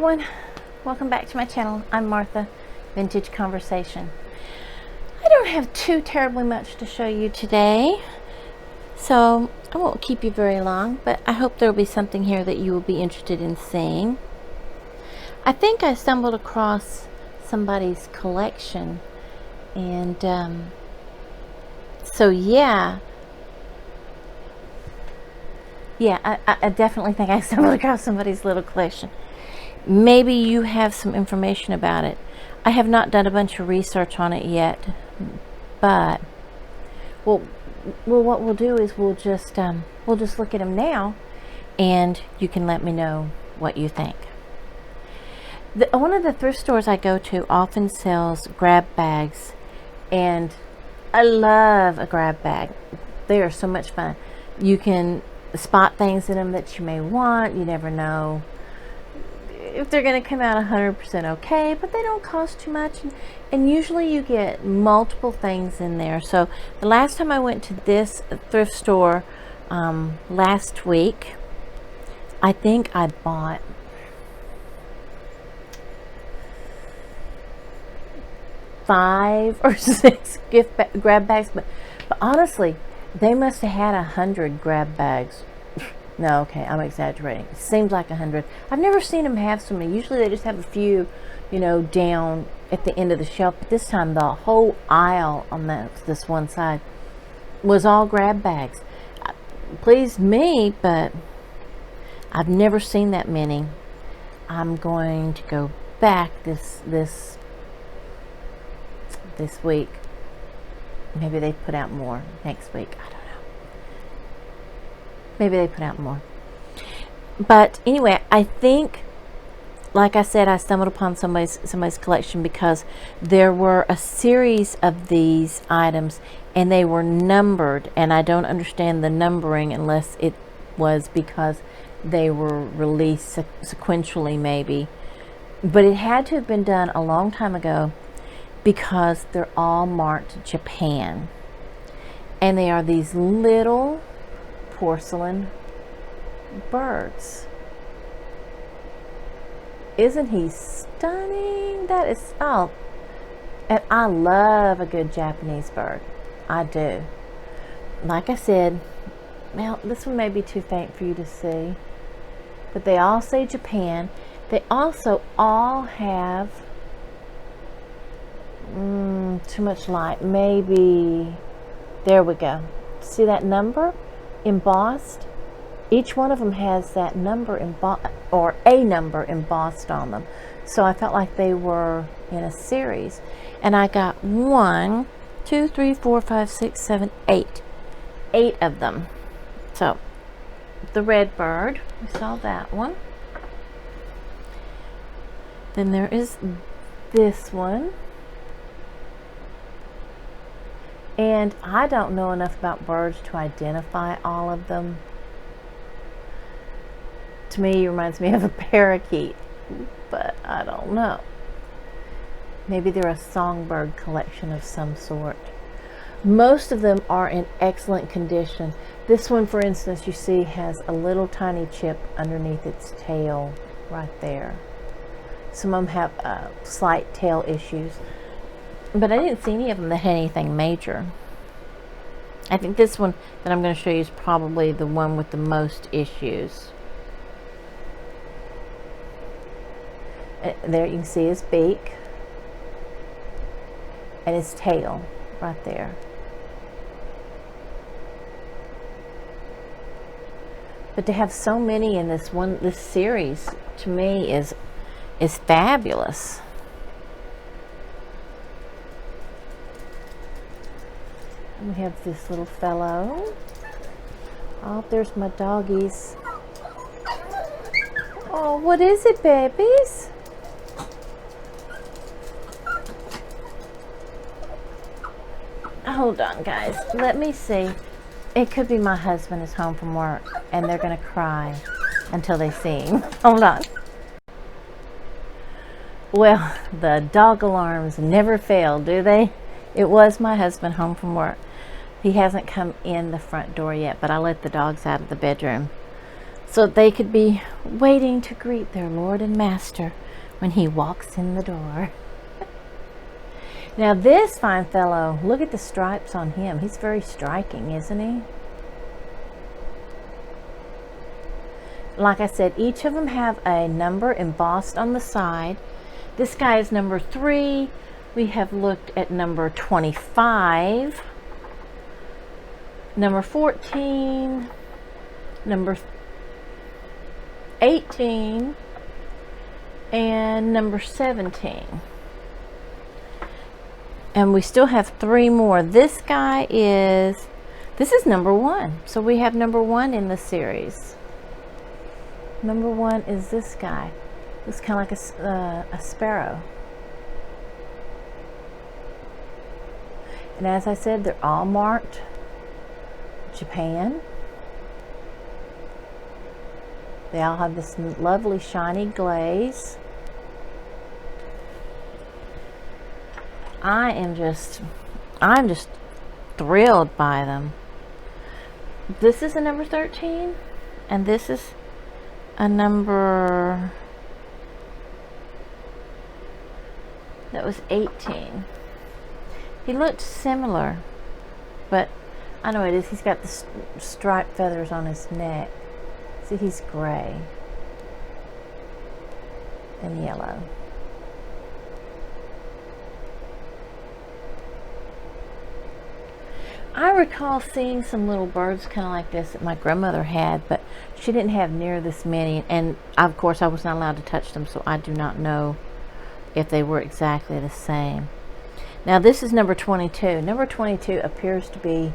everyone, welcome back to my channel. I'm Martha, Vintage Conversation. I don't have too terribly much to show you today, so I won't keep you very long, but I hope there will be something here that you will be interested in seeing. I think I stumbled across somebody's collection, and so yeah, I definitely think I stumbled across somebody's little collection. Maybe you have some information about it. I have not done a bunch of research on it yet, but well, what we'll do is we'll just look at them now, and you can let me know what you think. One of the thrift stores I go to often sells grab bags, and I love a grab bag. They are so much fun. You can spot things in them that you may want. You never know if they're going to come out 100% okay, but they don't cost too much, and usually you get multiple things in there. So the last time I went to this thrift store last week, I think I bought five or six grab bags, but honestly, they must have had 100 grab bags. No, okay, I'm exaggerating. It seems like 100. I've never seen them have so many. Usually they just have a few, down at the end of the shelf. But this time the whole aisle on this one side was all grab bags. Pleased me, but I've never seen that many. I'm going to go back this week. Maybe they put out more next week. I don't know. Maybe they put out more. But anyway, I think, like I said, I stumbled upon somebody's collection because there were a series of these items and they were numbered, and I don't understand the numbering unless it was because they were released sequentially maybe. But it had to have been done a long time ago because they're all marked Japan. And they are these little porcelain birds. Isn't he stunning? That is, oh, and I love a good Japanese bird. I do. Like I said, well, this one may be too faint for you to see, but they all say Japan. They also all have too much light. Maybe, there we go. See that number embossed? Each one of them has that number or a number embossed on them. So I felt like they were in a series. And I got 1, 2, 3, 4, 5, 6, 7, 8. 8 of them. So the red bird, we saw that one. Then there is this one. And I don't know enough about birds to identify all of them. To me, it reminds me of a parakeet, but I don't know. Maybe they're a songbird collection of some sort. Most of them are in excellent condition. This one, for instance, you see has a little tiny chip underneath its tail right there. Some of them have slight tail issues. But I didn't see any of them that had anything major. I think this one that I'm going to show you is probably the one with the most issues. There you can see his beak and his tail right there. But to have so many in this series, to me is fabulous. We have this little fellow. Oh, there's my doggies. Oh, what is it, babies? Hold on, guys. Let me see. It could be my husband is home from work and they're going to cry until they see him. Hold on. Well, the dog alarms never fail, do they? It was my husband home from work. He hasn't come in the front door yet, but I let the dogs out of the bedroom. so they could be waiting to greet their Lord and Master when he walks in the door. Now this fine fellow, look at the stripes on him. He's very striking, isn't he? Like I said, each of them have a number embossed on the side. This guy is number 3. We have looked at number 25, number 14, number 18, and number 17. And we still have 3 more. This is number 1. So we have number 1 in the series. Number 1 is this guy. It's kind of like a sparrow. And as I said, they're all marked Japan. They all have this lovely shiny glaze. I'm just thrilled by them. This is a number 13, and this is a number that was 18. He looked similar, but I know it is. He's got the striped feathers on his neck. See, he's gray and yellow. I recall seeing some little birds kind of like this that my grandmother had, but she didn't have near this many. And of course, I was not allowed to touch them, so I do not know if they were exactly the same. Now, this is number 22. Number 22 appears to be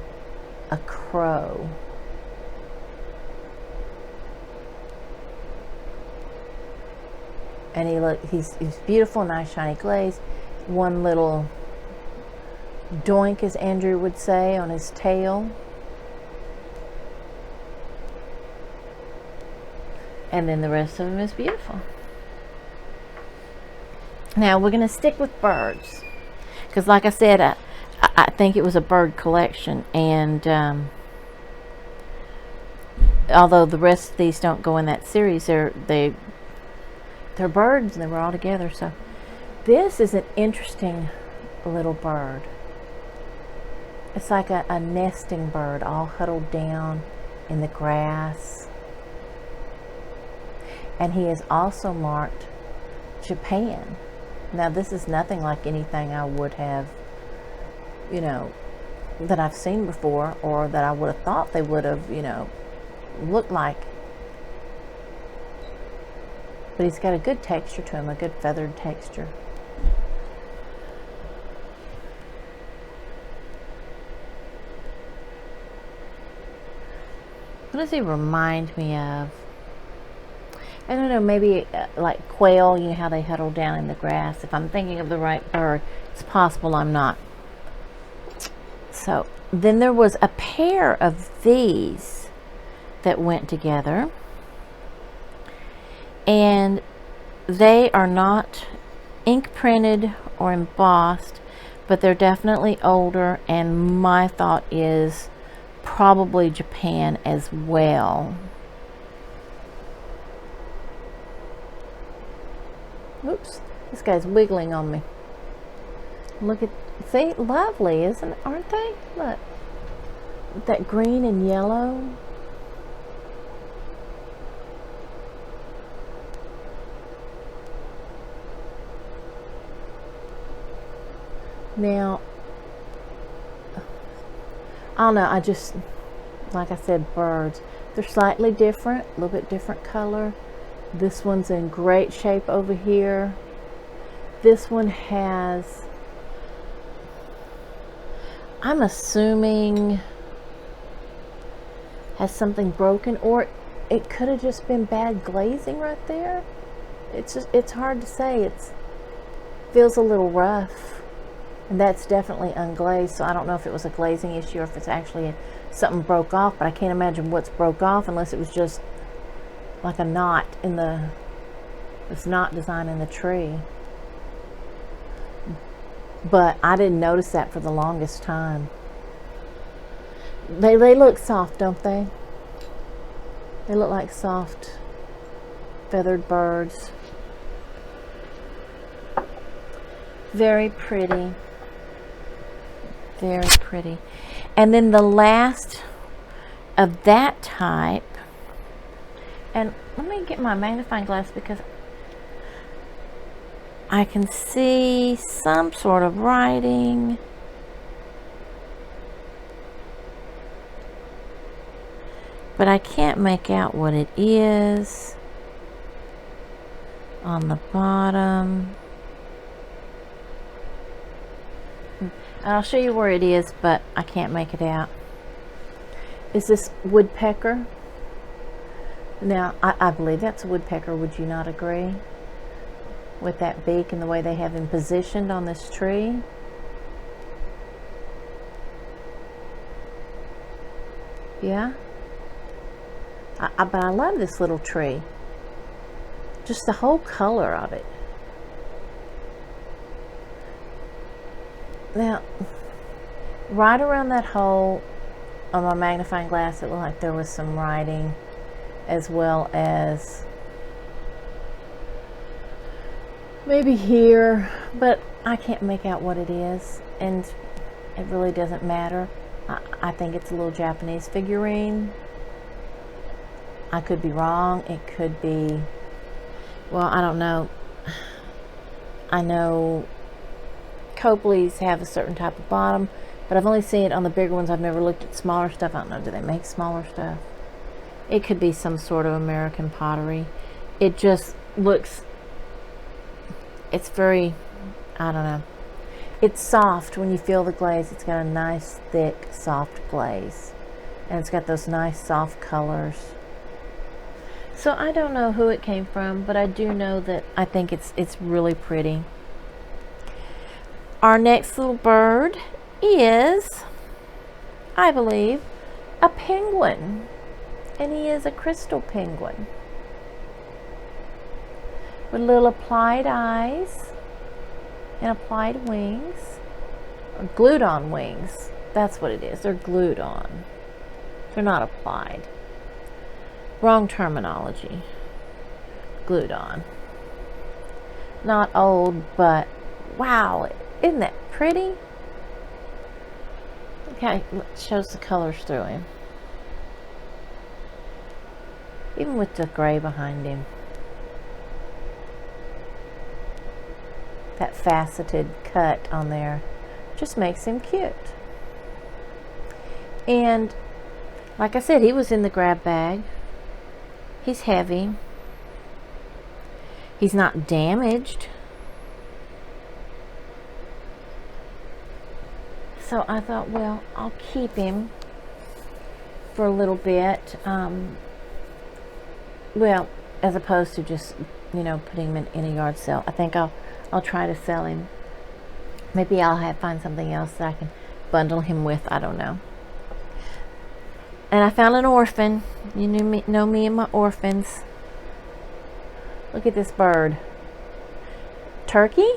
a crow. And he's beautiful, nice shiny glaze. One little doink, as Andrew would say, on his tail. And then the rest of them is beautiful. Now we're going to stick with birds, because like I said, I think it was a bird collection, and although the rest of these don't go in that series, they're birds and they were all together. So this is an interesting little bird. It's like a nesting bird, all huddled down in the grass. And he is also marked Japan. Now this is nothing like anything I would have, that I've seen before, or that I would have thought they would have, looked like. But he's got a good texture to him, a good feathered texture. What does he remind me of? I don't know, maybe like quail, you know how they huddle down in the grass. If I'm thinking of the right bird, it's possible I'm not. So then there was a pair of these that went together. And they are not ink printed or embossed, but they're definitely older, and my thought is probably Japan as well. Oops, this guy's wiggling on me. Look at, see, lovely, aren't they? Look, that green and yellow. Now, I don't know, like I said, birds. They're slightly different, a little bit different color. This one's in great shape over here. This one has, I'm assuming, has something broken, or it could have just been bad glazing right there. It's hard to say. It feels a little rough. And that's definitely unglazed, so I don't know if it was a glazing issue or if it's actually something broke off, but I can't imagine what's broke off unless it was just like a knot in this knot design in the tree. But I didn't notice that for the longest time. They look soft, don't they? They look like soft feathered birds. Very pretty. Very pretty. And then the last of that type, and let me get my magnifying glass because I can see some sort of writing. But I can't make out what it is on the bottom. And I'll show you where it is, but I can't make it out. Is this woodpecker? Now, I believe that's a woodpecker. Would you not agree? With that beak and the way they have him positioned on this tree. Yeah? But I love this little tree. Just the whole color of it. Now, right around that hole on my magnifying glass, it looked like there was some writing, as well as maybe here, but I can't make out what it is, and it really doesn't matter. I think it's a little Japanese figurine. I could be wrong. It could be, well, I don't know. I know Copley's have a certain type of bottom, but I've only seen it on the bigger ones. I've never looked at smaller stuff. I don't know, do they make smaller stuff? It could be some sort of American pottery. It just looks, it's very, I don't know. It's soft when you feel the glaze. It's got a nice, thick, soft glaze. And it's got those nice, soft colors. So I don't know who it came from, but I do know that I think it's really pretty. Our next little bird is, I believe, a penguin. And he is a crystal penguin. With little applied eyes and applied wings. Or glued on wings. That's what it is. They're glued on. They're not applied. Wrong terminology. Glued on. Not old, but wow, isn't that pretty? Okay, it shows the colors through him. Even with the gray behind him. That faceted cut on there just makes him cute. And like I said, he was in the grab bag. He's heavy. He's not damaged. So I thought, well, I'll keep him for a little bit. Well, as opposed to just, you know, putting him in a yard sale. I think I'll try to sell him. Maybe I'll find something else that I can bundle him with. I don't know. And I found an orphan. You know me and my orphans. Look at this bird. Turkey?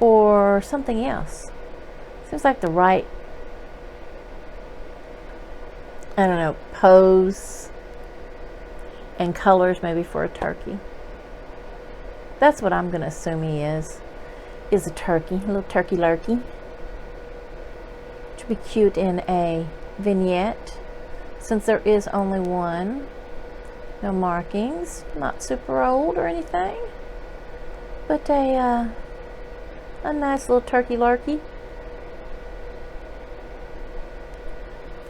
Or something else. Seems like the right, I don't know, pose and colors maybe for a turkey. That's what I'm going to assume he is a turkey. A little turkey lurkey. Which would be cute in a vignette, since there is only one. No markings, not super old or anything, but a nice little turkey lurkey.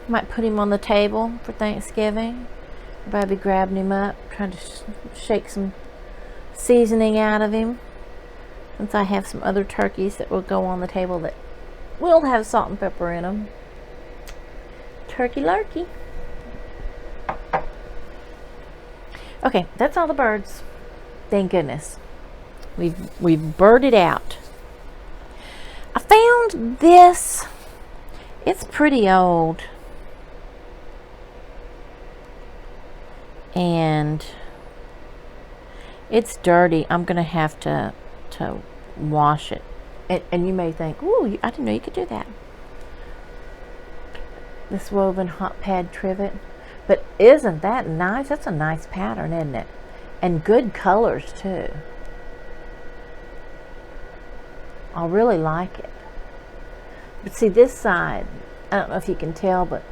Might put him on the table for Thanksgiving. Everybody be grabbing him up, trying to shake some seasoning out of him, since I have some other turkeys that will go on the table that will have salt and pepper in them. Turkey lurkey. Okay, that's all the birds. Thank goodness. We've birded out. I found this. It's pretty old. And it's dirty. I'm going to have to wash it. And you may think, ooh, I didn't know you could do that. This woven hot pad trivet. But isn't that nice? That's a nice pattern, isn't it? And good colors too. I really like it. But see, this side, I don't know if you can tell, but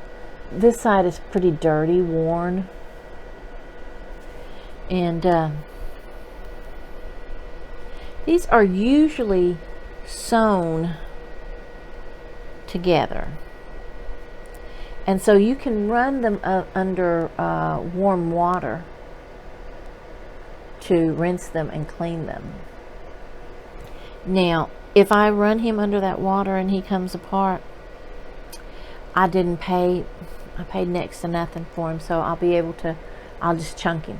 this side is pretty dirty, worn. And these are usually sewn together. And so you can run them under warm water to rinse them and clean them. Now, if I run him under that water and he comes apart, I paid next to nothing for him, so I'll just chunk him.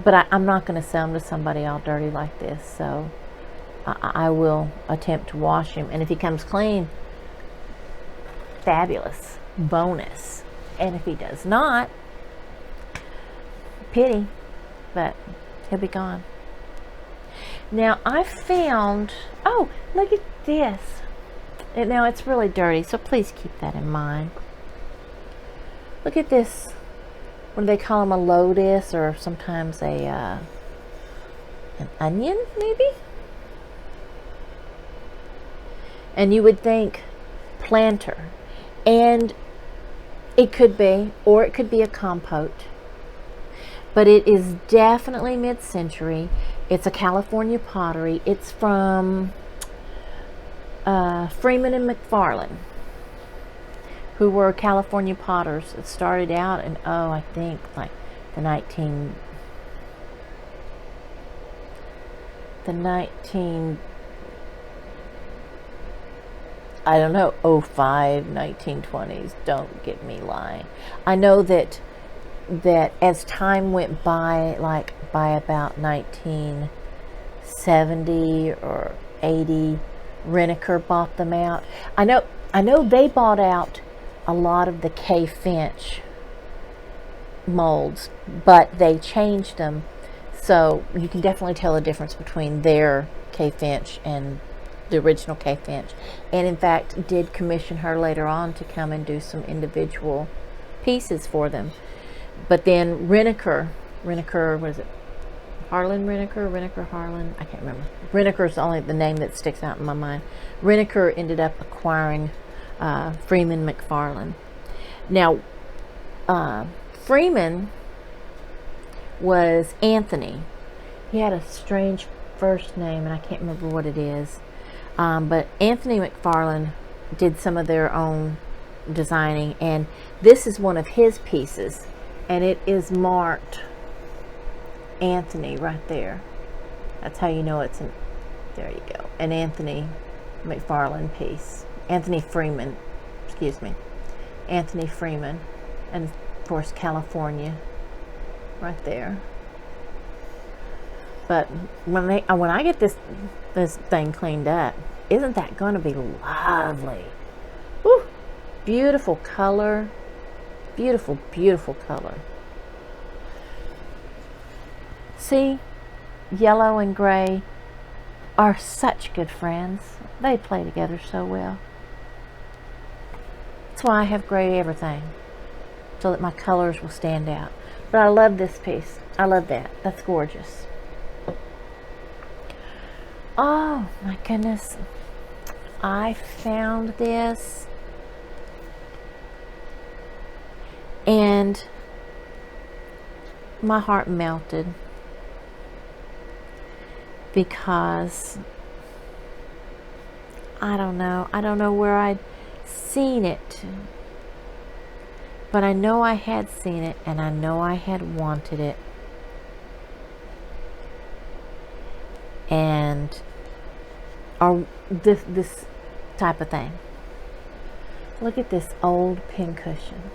But I'm not going to sell him to somebody all dirty like this, so I will attempt to wash him. And if he comes clean, fabulous, bonus. And if he does not, pity, but he'll be gone. Now I found, oh, look at this. Now it's really dirty, so please keep that in mind. Look at this. What do they call them? A lotus, or sometimes an onion, maybe? And you would think planter. And it could be, or it could be a compote. But it is definitely mid-century. It's a California pottery. It's from Freeman and McFarland, who were California potters. It started out in, I think like the 19 I don't know, 05, 1920s. Don't get me lying. I know that as time went by, like by about 1970 or 80, Renaker bought them out. I know they bought out a lot of the K. Finch molds, but they changed them, so you can definitely tell the difference between their K. Finch and the original K. Finch. And in fact did commission her later on to come and do some individual pieces for them. But then Renaker, what is it? Renaker Harlan? I can't remember. Renaker's only the name that sticks out in my mind. Renaker ended up acquiring Freeman McFarland. Now, Freeman was Anthony. He had a strange first name, and I can't remember what it is. But Anthony McFarland did some of their own designing, and this is one of his pieces, and it is marked Anthony right there. That's how you know it's there you go, an Anthony McFarland piece. Anthony Freeman, Anthony Freeman, and of course California right there. But when I get this thing cleaned up, isn't that going to be lovely? Woo! Beautiful color, beautiful color. See, yellow and gray are such good friends. They play together so well. That's why I have gray everything, so that my colors will stand out. But I love this piece. I love that. That's gorgeous. Oh my goodness. I found this, and my heart melted, because I don't know where I'd seen it, but I know I had seen it, and I know I had wanted it. And this type of thing. Look at this old pincushion.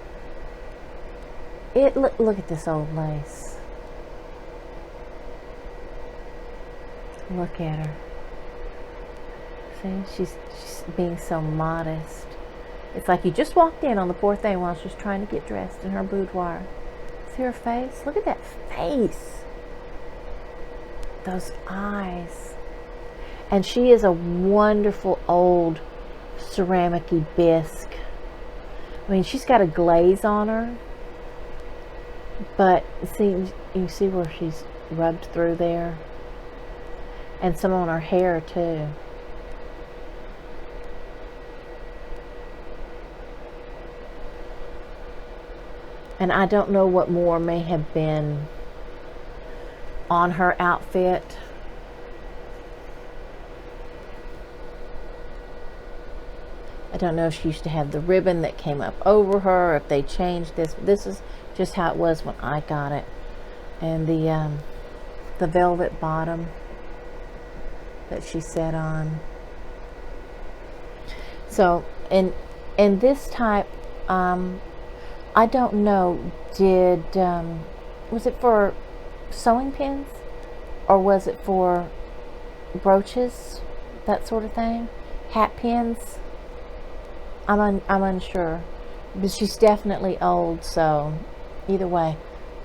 Look at this old lace. Look at her. See, she's being so modest. It's like you just walked in on the poor thing while she's trying to get dressed in her boudoir. See her face? Look at that face. Those eyes. And she is a wonderful old ceramic-y bisque. I mean, she's got a glaze on her. But see, you see where she's rubbed through there? And some on her hair too. And I don't know what more may have been on her outfit. I don't know if she used to have the ribbon that came up over her, or if they changed this. This is just how it was when I got it. And the velvet bottom that she sat on. So, and this type, I don't know, was it for sewing pins? Or was it for brooches? That sort of thing? Hat pins? I'm unsure. But she's definitely old, so either way.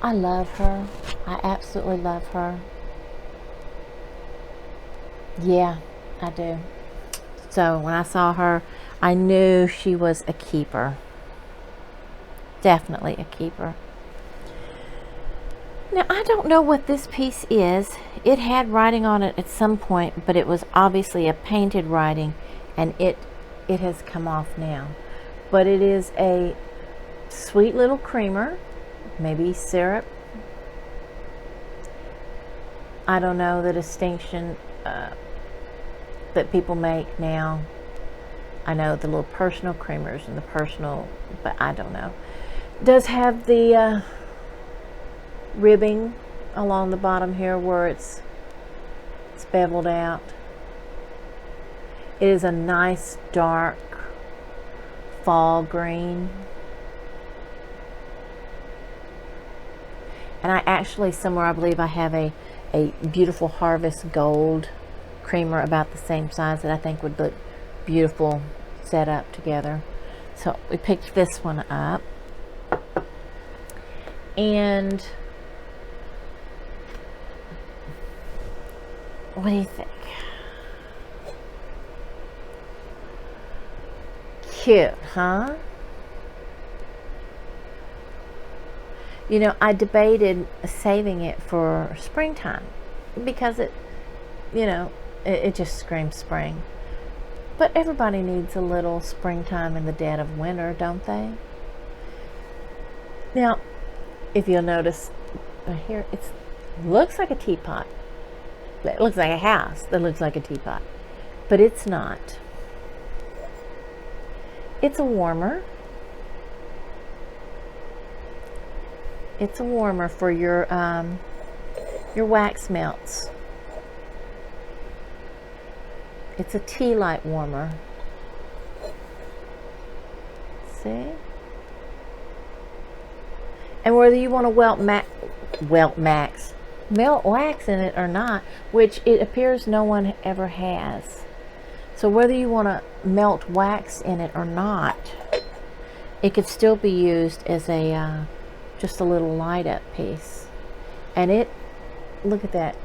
I love her. I absolutely love her. Yeah, I do. So when I saw her, I knew she was a keeper. Definitely a keeper. Now, I don't know what this piece is. It had writing on it at some point, but it was obviously a painted writing, and it has come off now. But it is a sweet little creamer, maybe syrup. I don't know the distinction that people make now. I know the little personal creamers and the personal, but I don't know. It does have the ribbing along the bottom here where it's beveled out. It is a nice dark fall green. And I actually, somewhere I believe I have a beautiful harvest gold creamer about the same size that I think would look beautiful set up together. So we picked this one up. And what do you think? Cute, huh? You know, I debated saving it for springtime because it, you know, it just screams spring. But everybody needs a little springtime in the dead of winter, don't they? Now, if you'll notice, here it looks like a teapot. It looks like a house that looks like a teapot, but it's not. It's a warmer. It's a warmer for your wax melts. It's a tea light warmer. See? And whether you want to melt wax in it or not, which it appears no one ever has. So whether you want to melt wax in it or not, it could still be used as a just a little light up piece. And it, look at that.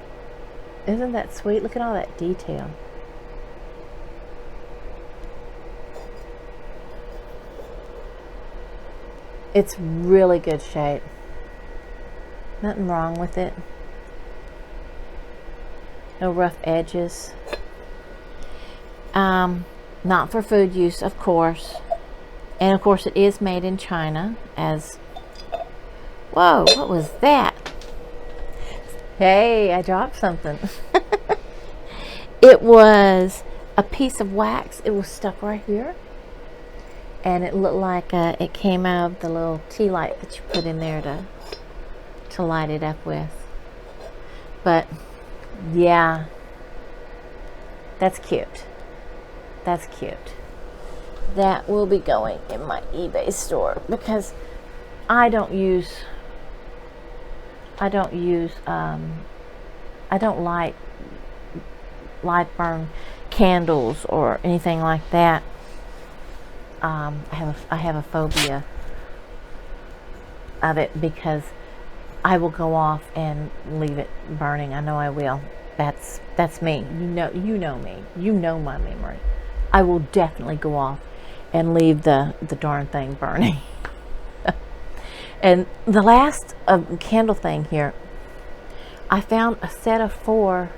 Isn't that sweet? Look at all that detail. It's really good shape. Nothing wrong with it. No rough edges. Not for food use, of course. And of course it is made in China as... Whoa, what was that? Hey, I dropped something. It was a piece of wax. It was stuck right here. And it looked like it came out of the little tea light that you put in there to light it up with. But yeah, that's cute. That's cute. That will be going in my eBay store because I don't light burn candles or anything like that. I have a phobia of it because I will go off and leave it burning. I know I will. That's me. You know me. You know my memory. I will definitely go off and leave the darn thing burning. And the last candle thing here, I found a set of 4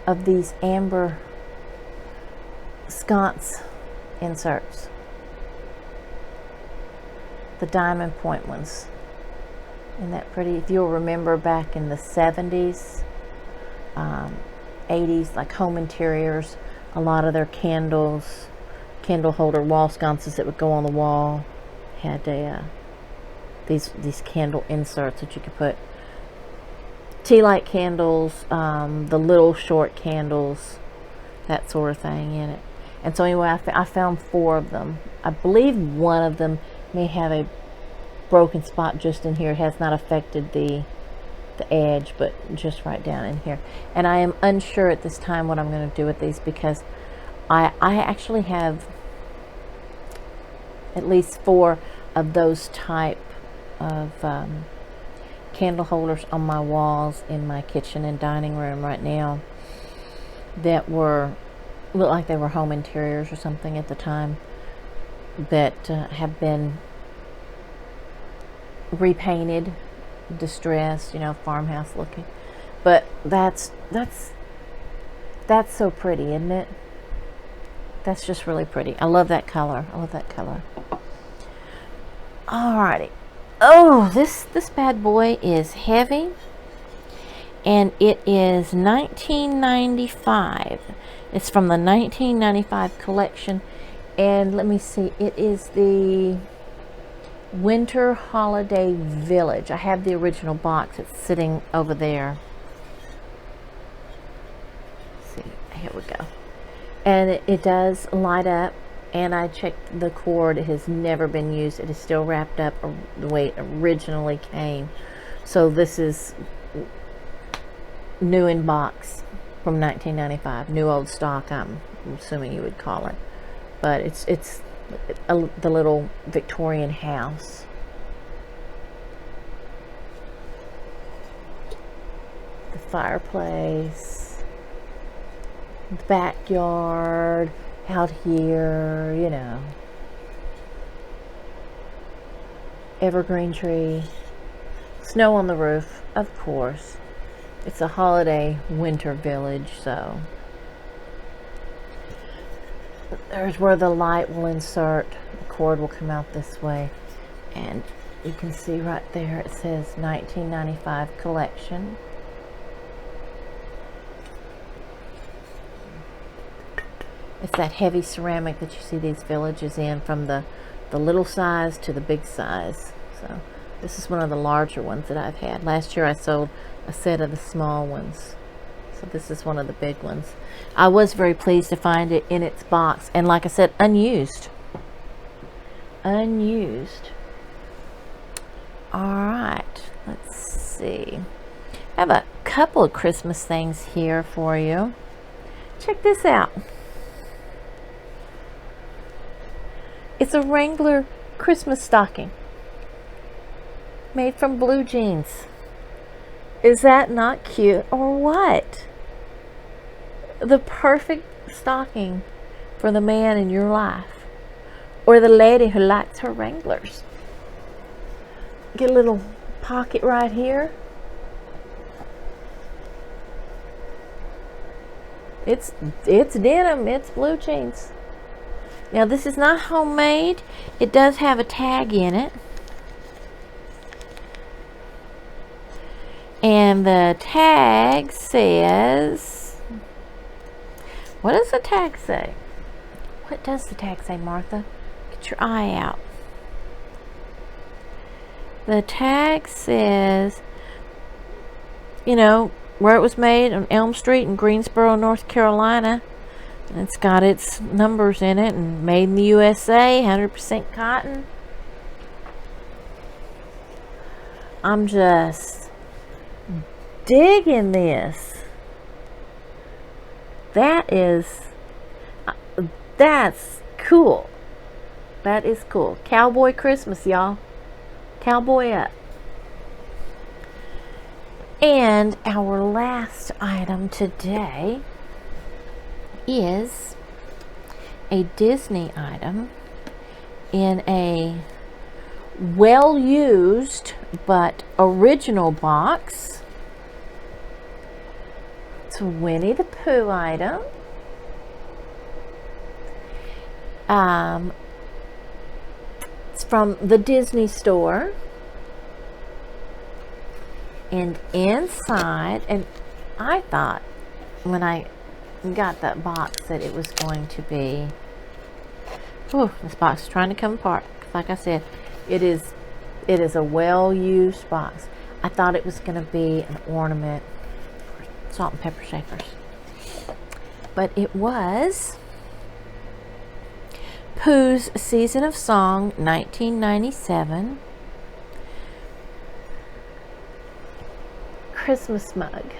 of these amber sconce inserts, the diamond point ones. Isn't that pretty? If you'll remember back in the 70s, 80s, like home interiors, a lot of their candles, candle holder wall sconces that would go on the wall had these candle inserts that you could put tea light candles, the little short candles, that sort of thing in it. And so anyway, I found 4 of them. I believe one of them may have a broken spot just in here. It has not affected the edge, but just right down in here. And I am unsure at this time what I'm going to do with these, because I actually have at least 4 of those type of candle holders on my walls in my kitchen and dining room right now that look like they were home interiors or something at the time, that have been repainted, distressed, farmhouse looking. But that's so pretty, isn't it? That's just really pretty. I love that color. Alrighty. Oh, this bad boy is heavy, and it is 1995. It's from the 1995 collection, and let me see, it is the Winter Holiday Village. I have the original box. It's sitting over there. Let's see, here we go. And it does light up, and I checked the cord. It has never been used. It is still wrapped up the way it originally came. So this is new in box from 1995. New old stock, I'm assuming you would call it. But it's the little Victorian house. The fireplace, the backyard, out here, evergreen tree, snow on the roof, of course. It's a holiday winter village, so there's where the light will insert. The cord will come out this way, and you can see right there it says 1995 collection. It's that heavy ceramic that you see these villages in, from the little size to the big size. So this is one of the larger ones that I've had. Last year I sold a set of the small ones. So this is one of the big ones. I was very pleased to find it in its box, and like I said, unused. Alright, let's see. I have a couple of Christmas things here for you. Check this out. It's a Wrangler Christmas stocking made from blue jeans. Is that not cute or what? The perfect stocking for the man in your life, or the lady who likes her Wranglers. Get a little pocket right here. It's denim, it's blue jeans. Now this is not homemade. It does have a tag in it. And the tag says, what does the tag say? What does the tag say, Martha? Get your eye out. The tag says, where it was made on Elm Street in Greensboro, North Carolina. And it's got its numbers in it, and made in the USA, 100% cotton. I'm just digging this. That's cool. That is cool. Cowboy Christmas, y'all. Cowboy up. And our last item today is a Disney item in a well used but original box. It's a Winnie the Pooh item. It's from the Disney store. And inside, and I thought when I got that box that it was going to be, this box is trying to come apart. Like I said, it is a well-used box. I thought it was going to be an ornament, salt and pepper shakers, but it was Pooh's Season of Song 1997 Christmas mug.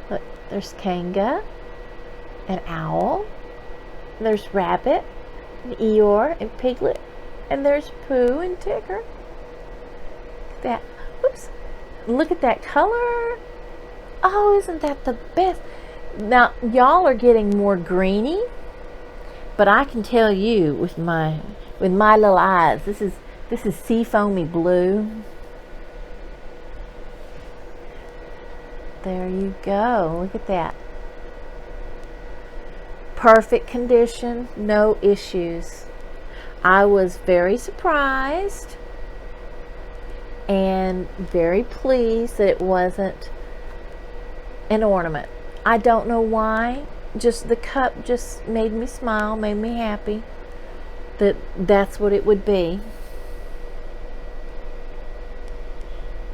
Look, there's Kanga, an owl, there's Rabbit, and Eeyore, and Piglet, and there's Pooh and Tigger. That, oops, look at that color. Oh, isn't that the best? Now, y'all are getting more greeny, but I can tell you with my little eyes, this is sea foamy blue. There you go. Look at that. Perfect condition, no issues. I was very surprised and very pleased that it wasn't an ornament. I don't know why. Just the cup just made me smile, made me happy that's what it would be.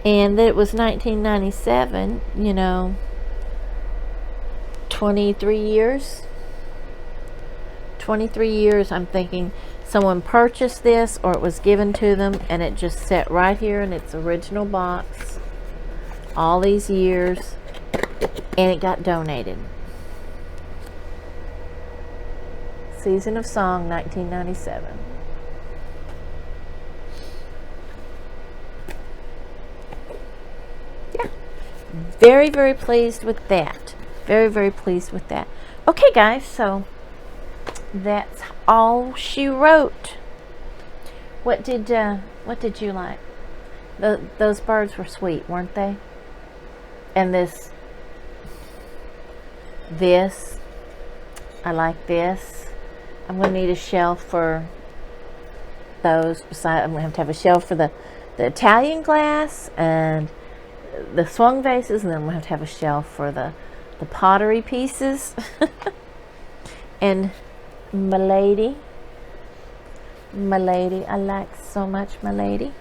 And that it was 1997, 23 years. 23 years, I'm thinking someone purchased this or it was given to them and it just sat right here in its original box all these years and it got donated. Season of Song 1997. Yeah. Very, very pleased with that. Very, very pleased with that. Okay, guys, so that's all she wrote. What did you like? Those birds were sweet, weren't they? And this, I like this. I'm going to need a shelf for those. Besides, I'm going to have a shelf for the Italian glass and the swung vases, and then I'm going to have a shelf for the pottery pieces. And my lady, I like so much my lady.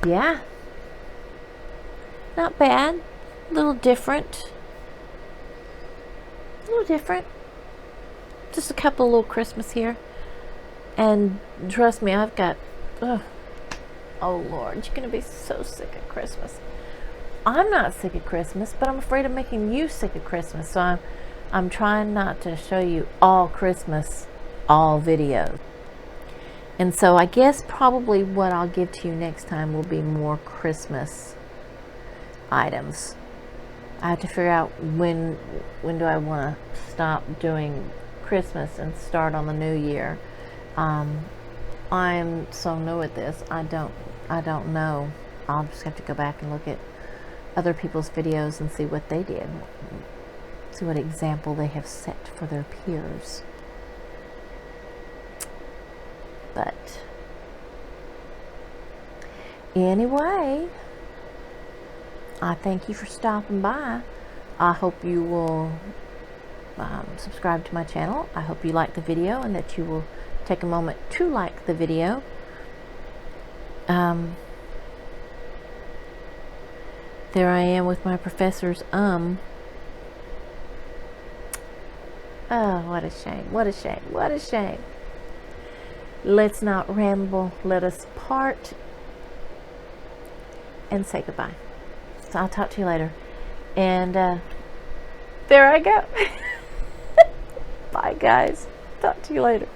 Yeah, not bad. A little different. Just a couple little Christmas here. And trust me, I've got, oh Lord, you're going to be so sick of Christmas. I'm not sick of Christmas, but I'm afraid of making you sick of Christmas. So I'm trying not to show you all Christmas, all videos. And so I guess probably what I'll give to you next time will be more Christmas items. I have to figure out when do I want to stop doing Christmas and start on the new year. I'm so new at this. I don't know. I'll just have to go back and look at other people's videos and see what they did. See what example they have set for their peers. But anyway, I thank you for stopping by. I hope you will subscribe to my channel. I hope you like the video and that you will take a moment to like the video. There I am with my professor's Oh, what a shame, what a shame, what a shame. Let's not ramble. Let us part and say goodbye. So I'll talk to you later. And there I go. Bye, guys. Talk to you later.